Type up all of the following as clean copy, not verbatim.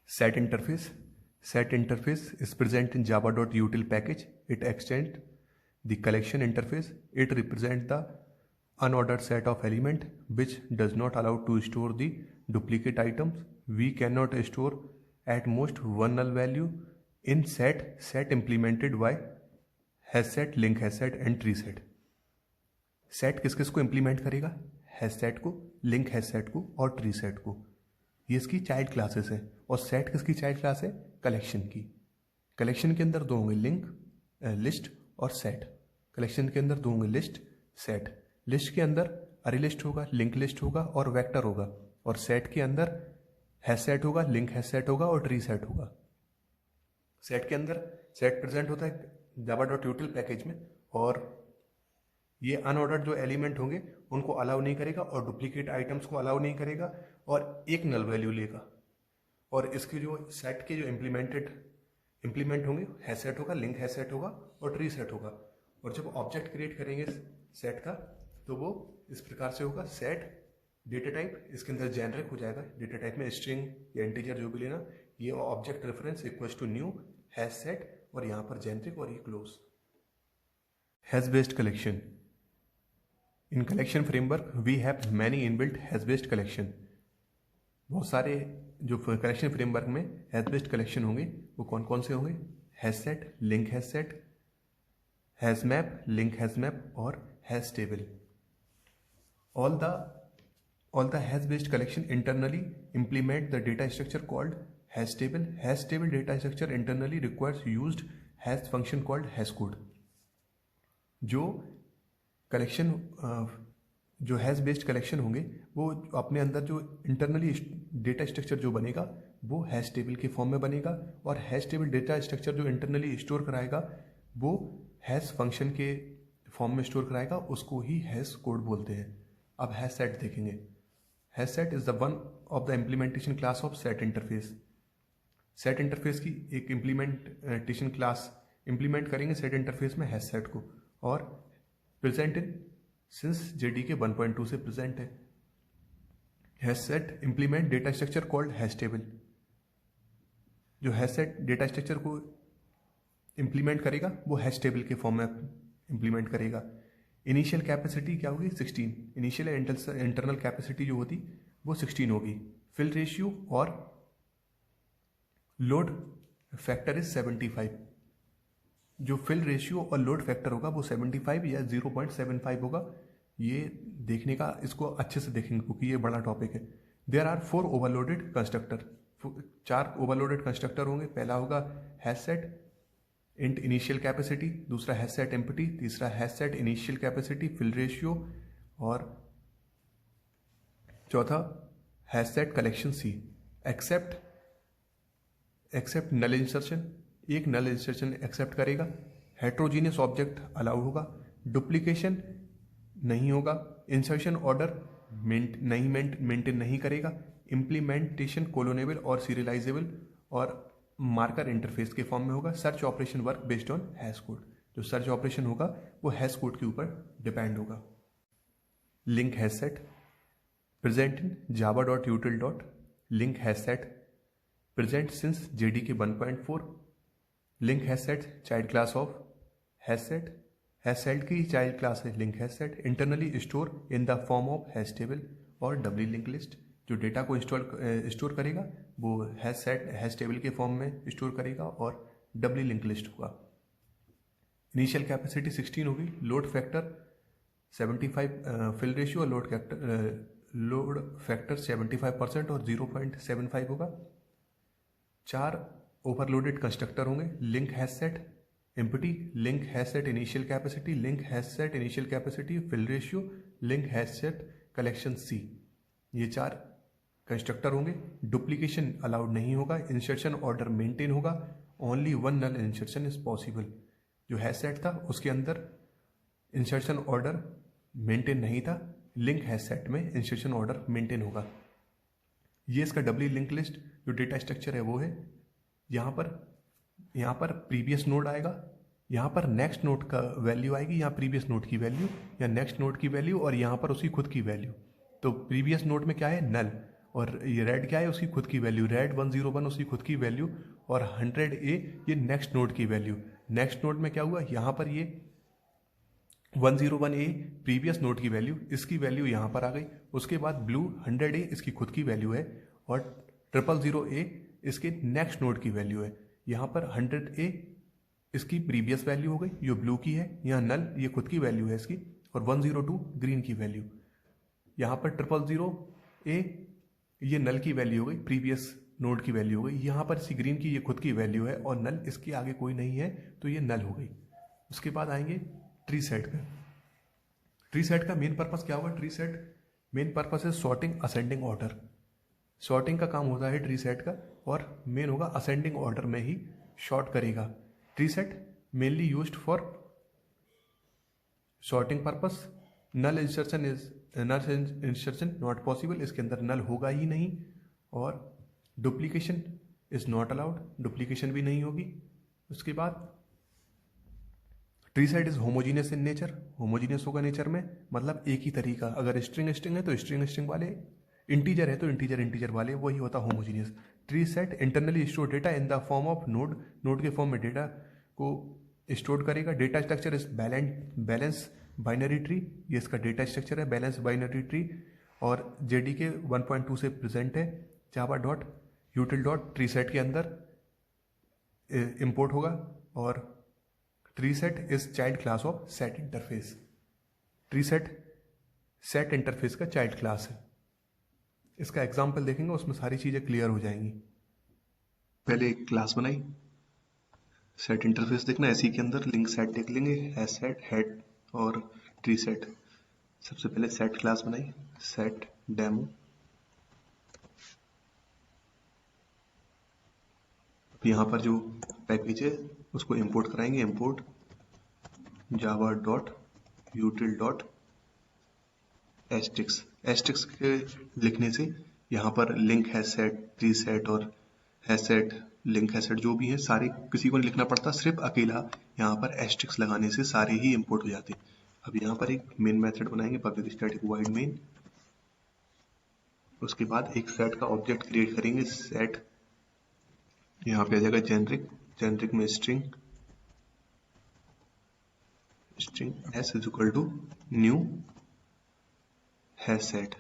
Set interface. Set interface is present in java.util package. It extends the collection interface. It represents the unordered set of element which does not allow to store the duplicate items. We cannot store at most one null value in set. Set implemented by hasset, link hasset and tree set. Set किस किस को implement करेगा? Hash set को, link hash set को और tree set को. ये इसकी चाइल्ड क्लासेस है. और सेट किसकी चाइल्ड क्लास है? कलेक्शन की. कलेक्शन के अंदर दो होंगे लिंक लिस्ट और सेट. कलेक्शन के अंदर दो होंगे लिस्ट सेट. लिस्ट के अंदर अरे लिस्ट होगा, लिंक लिस्ट होगा और वेक्टर होगा. और सेट के अंदर हैश सेट होगा, लिंक हैश सेट होगा और ट्री सेट होगा. सेट के अंदर सेट प्रेजेंट होता है java.util पैकेज में. और ये अनऑर्डर्ड जो एलिमेंट होंगे उनको अलाउ नहीं करेगा और डुप्लीकेट आइटम्स को अलाउ नहीं करेगा और एक नल वैल्यू लेगा. और इसके जो सेट के जो इम्प्लीमेंट होंगे हैश सेट होगा, लिंक हैश सेट होगा और ट्री सेट होगा. और जब ऑब्जेक्ट क्रिएट करेंगे सेट का तो वो इस प्रकार से होगा. सेट डेटा टाइप, इसके अंदर जेनरिक हो जाएगा. डेटा टाइप में स्ट्रिंग या इंटीजर जो भी लेना. ये object reference equals to new hash set और यहाँ पर जेनरिक और ये close. Hash based collection. In collection framework we have many inbuilt hash based collection. बहुत सारे जो कलेक्शन फ्रेमवर्क में हैश बेस्ड कलेक्शन होंगे वो कौन कौन से होंगे? Hash set, link hash set, hash map, link hash map और hash table. all the hash based collection internally implement the data structure called hash table. Hash table data structure internally requires used hash function called hashcode. जो collection जो hash based collection होंगे वो अपने अंदर जो internally data structure जो बनेगा वो हैश टेबल के फॉर्म में बनेगा. और हैश टेबल डेटा स्ट्रक्चर जो इंटरनली स्टोर कराएगा वो हैश फंक्शन के फॉर्म में स्टोर कराएगा. उसको ही हैश कोड बोलते हैं. अब हैश सेट देखेंगे. Hash set is the one of the implementation class of set interface. Set interface की एक इम्प्लीमेंटेशन क्लास इम्प्लीमेंट करेंगे सेट इंटरफेस में हैश सेट को. और प्रेजेंट इन सिंस JDK 1.2 से प्रेजेंट है. Hash set implement data structure called hash table. जो hash set data structure को इम्प्लीमेंट करेगा वो हैश टेबल के फॉर्म में इम्प्लीमेंट करेगा. इनिशियल कैपेसिटी क्या होगी? 16. इनिशियल इंटरनल कैपेसिटी जो होती वो 16 होगी. फिल रेशियो और लोड फैक्टर इज 75. जो फिल रेशियो और लोड फैक्टर होगा वो 75 या 0.75 होगा. ये देखने का, इसको अच्छे से देखेंगे क्योंकि ये बड़ा टॉपिक है. There are 4 overloaded constructor. 4 overloaded constructor होंगे. पहला होगा hash set int initial capacity, दूसरा हैश सेट एम्प्टी, तीसरा hash set initial capacity fill ratio और चौथा hash set collection c. Accept null insertion. एक नल इंसर्शन एक्सेप्ट करेगा. हेट्रोजीनियस ऑब्जेक्ट अलाउड होगा. डुप्लीकेशन नहीं होगा. इंसर्शन ऑर्डर मेंटेन नहीं करेगा. इम्प्लीमेंटेशन कोलोनेबल और सीरियलाइजेबल और मार्कर इंटरफेस के फॉर्म में होगा. Search operation work based on hash code. जो सर्च ऑपरेशन होगा वो हैश कोड के ऊपर डिपेंड होगा. Link hash set present in java.util. Link hash set present since JDK 1.4. Link hash set child class of hash set. Hash set की child class है link hash set. Internally store in the form of hash table और doubly link list. जो data को store करेगा वो hash table के form में store करेगा और डब्ली लिंक लिस्ट होगा. इनिशियल कैपेसिटी 16 होगी. Load factor 75. फिल रेशियो और लोड फैक्टर 75% और 0.75 होगा. 4 ओवरलोडेड कंस्ट्रक्टर होंगे. Link hash set empty, link hash set initial capacity, link hash set initial capacity fill ratio, link hash set collection c. ये 4 constructor होंगे. Duplication allowed नहीं होगा. Insertion order maintain होगा. Only one null insertion is possible. जो hash set था उसके अंदर insertion order maintain नहीं था. लिंक हैश सेट में इंसर्शन ऑर्डर मेंटेन होगा. ये इसका डब्ली लिंक लिस्ट जो डेटा स्ट्रक्चर है वो है. यहाँ पर प्रीवियस नोड आएगा. यहाँ पर नेक्स्ट नोड का वैल्यू आएगी. यहाँ प्रीवियस नोड की वैल्यू या नेक्स्ट नोड की वैल्यू और यहाँ पर उसकी खुद की वैल्यू. तो प्रीवियस नोड में क्या है? नल. और ये रेड क्या है, उसकी खुद की वैल्यू, रेड 101 उसकी खुद की वैल्यू, और 100A ये नेक्स्ट नोड की वैल्यू। नेक्स्ट नोड में क्या हुआ, यहाँ पर ये 101A प्रीवियस नोड की वैल्यू, इसकी वैल्यू यहाँ पर आ गई। उसके बाद ब्लू 100A इसकी खुद की वैल्यू है, और 000A इसके नेक्स्ट नोड की वैल्यू है। यहाँ पर 100A इसकी प्रीवियस वैल्यू हो गई जो ब्लू की है, यहाँ नल ये खुद की वैल्यू है इसकी, और 102 ग्रीन की वैल्यू। यहाँ पर 000A ये नल की वैल्यू हो गई, प्रीवियस नोड की वैल्यू हो गई। यहाँ पर इसी ग्रीन की ये खुद की वैल्यू है, और नल इसके आगे कोई नहीं है, तो ये नल हो गई। उसके बाद आएंगे ट्री सेट पे। ट्री सेट का मेन पर्पस क्या होगा, ट्री सेट मेन पर्पस है सॉर्टिंग असेंडिंग ऑर्डर। सॉर्टिंग का काम होता है ट्री सेट का, और मेन होगा असेंडिंग ऑर्डर में ही शॉर्ट करेगा। Tree set mainly used for sorting purpose. Null insertion not possible, इसके अंदर नल होगा ही नहीं, और duplication is not allowed, duplication भी नहीं होगी। उसके बाद tree set is homogeneous in nature, homogeneous होगा नेचर में, मतलब एक ही तरीका। अगर स्ट्रिंग स्ट्रिंग है तो स्ट्रिंग स्ट्रिंग वाले, इंटीजर है तो इंटीजर इंटीजर वाले, वही होता homogeneous. Tree set internally store data in the form of node, node के फॉर्म में डेटा को स्टोर करेगा। Data structure is balance binary tree, ये इसका डेटा स्ट्रक्चर है, बैलेंस बाइनरी ट्री, और JDK 1.2 से प्रेजेंट है। जावा dot util dot tree set के अंदर इंपोर्ट होगा, और tree set is child class of set interface. Tree set set interface का चाइल्ड क्लास है। इसका एग्जाम्पल देखेंगे, उसमें सारी चीज़ें क्लियर हो जाएंगी। पहले एक क्लास बनाई, सेट इंटरफेस देखना, इसी के अंदर लिंक सेट देख लेंगे, हैश सेट, हेड और ट्री सेट। सबसे पहले सेट क्लास बनाई, सेट डेमो। यहाँ पर जो पैकेज है उसको इंपोर्ट कराएंगे, import Java dot util dot asterisk. Asterisk के लिखने से यहाँ पर link hash set, tree set और hash set, link hash set जो भी है सारे किसी को नहीं लिखना पड़ता, सिर्फ अकेला यहाँ पर एस्टिक्स लगाने से सारे ही इंपोर्ट हो जाते हैं। अब यहाँ पर एक मेन मेथड बनाएंगे, पब्लिक स्टैटिक वॉइड मेन। उसके बाद एक सेट का ऑब्जेक्ट क्रिएट करेंगे, सेट यहाँ पे आ जाएगा जेनरिक, जेनरिक में string, string s is equal to new hash set,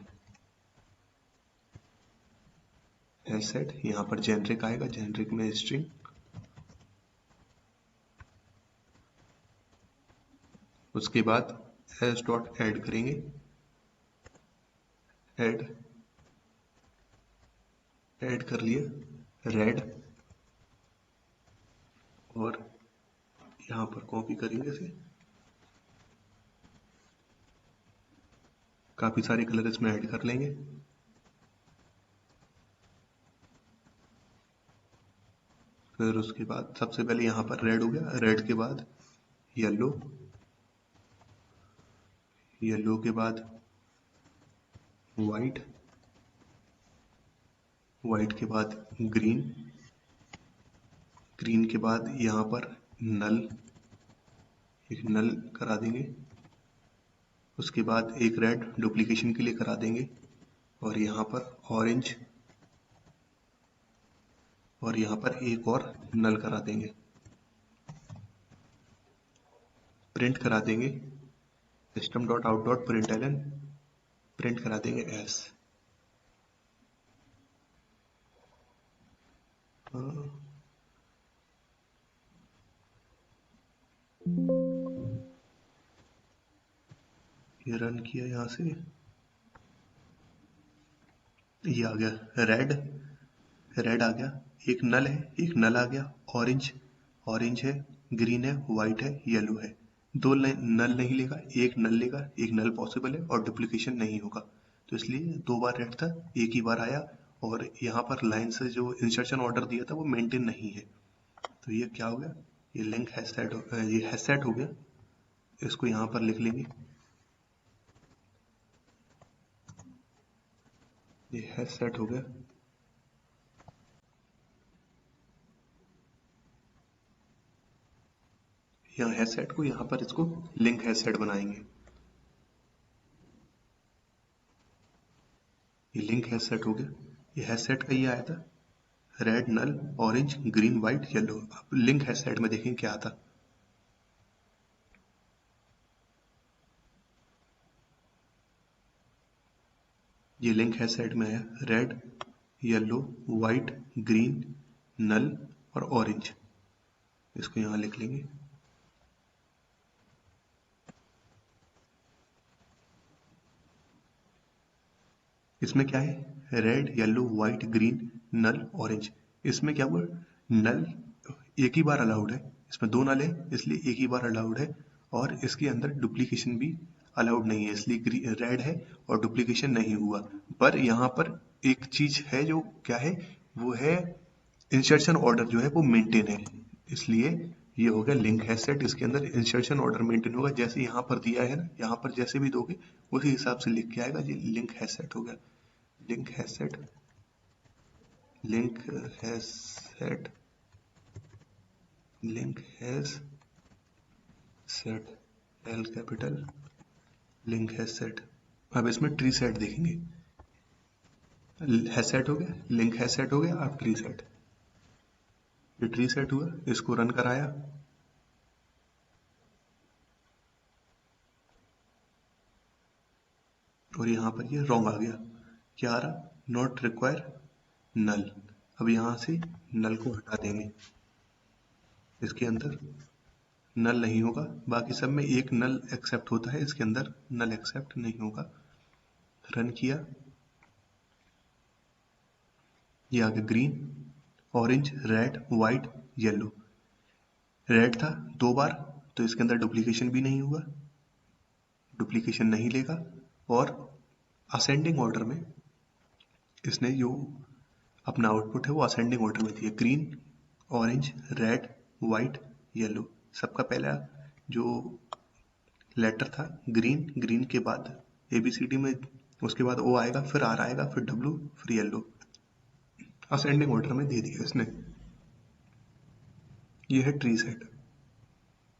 hash set यहाँ पर जेनरिक आएगा, जेनरिक में स्ट्रिंग, उसके बाद हैश डॉट ऐड करेंगे, ऐड कर लिए रेड, और यहाँ पर कॉपी करेंगे इसे, काफी सारे कलर इसमें ऐड कर लेंगे। फिर उसके बाद सबसे पहले यहाँ पर रेड हो गया, रेड के बाद येलो, येलो के बाद वाइट, वाइट के बाद ग्रीन, ग्रीन के बाद यहाँ पर नल, एक नल करा देंगे। उसके बाद एक रेड डुप्लीकेशन के लिए करा देंगे, और यहाँ पर ऑरेंज, और यहाँ पर एक और नल करा देंगे। प्रिंट करा देंगे system dot out dot println, print करा देंगे एस। ये रन किया, यहाँ से ये आ गया रेड, रेड आ गया, एक नल है, एक नल आ गया, ऑरेंज, ऑरेंज है, ग्रीन है, व्हाइट है, येलो है। दो नल नहीं लेगा, एक नल लेगा, एक नल पॉसिबल है और डुप्लीकेशन नहीं होगा, तो इसलिए दो बार रेड था, एक ही बार आया। और यहाँ पर लाइन से जो इंसर्शन ऑर्डर दिया था वो मेंटेन नहीं है, तो ये क्या हो गया, ये लिंक हैश सेट, ये हैश सेट हो गया। इसको यहाँ पर लिख लेंगे, ये हैश सेट हो गया। यहाँ हैश सेट को, यहाँ पर इसको लिंक हैश सेट बनाएंगे। ये लिंक हैज सेट हो गया। ये हैज सेट का ये आया था रेड, नल, ऑरेंज, ग्रीन, व्हाइट, येलो। अब लिंक हैज सेट में देखें क्या आता। ये लिंक हैज सेट में आया रेड, येलो, व्हाइट, ग्रीन, नल और ऑरेंज। इसको यहां लिख लेंगे। इसमें क्या है रेड, येलो, व्हाइट, ग्रीन, नल, ऑरेंज। इसमें क्या हुआ नल एक ही बार अलाउड है, इसमें दो नल है इसलिए एक ही बार अलाउड है, और इसके अंदर डुप्लीकेशन भी अलाउड नहीं है इसलिए रेड है और डुप्लीकेशन नहीं हुआ। पर यहाँ पर एक चीज है जो क्या है वो है इंसर्शन ऑर्डर जो है वो मेंटेन है, इसलिए ये हो गया लिंक हैज सेट। इसके अंदर इंसर्शन ऑर्डर मेंटेन होगा, जैसे यहाँ पर दिया है ना, यहाँ पर जैसे भी दोगे उसी हिसाब से लिख के आएगा। ये लिंक हैज सेट हो गया। Link has set, link has set, link has set, L capital, link has set. अब इसमें ट्री सेट देखेंगे। हैज सेट हो गया, लिंक हैज सेट हो गया, अब ट्री सेट। ये ट्री सेट हुआ, इसको रन कराया, और यहाँ पर ये रॉन्ग आ गया। क्या आ रहा नॉट रिक्वायर नल। अब यहाँ से नल को हटा देंगे, इसके अंदर नल नहीं होगा, बाकी सब में एक नल एक्सेप्ट होता है, इसके अंदर नल एक्सेप्ट नहीं होगा। रन किया, ये आ गया green, orange, red, white, yellow. Red था दो बार तो इसके अंदर डुप्लीकेशन भी नहीं हुआ, डुप्लीकेशन नहीं लेगा, और असेंडिंग ऑर्डर में इसने जो अपना आउटपुट है वो असेंडिंग ऑर्डर में दिया। Green, orange, red, white, yellow. सबका पहला जो लेटर था ग्रीन, ग्रीन के बाद ABCD में उसके बाद O आएगा, फिर R आएगा, फिर W, फिर येलो। असेंडिंग ऑर्डर में दे दिया इसने। ये है ट्री सेट।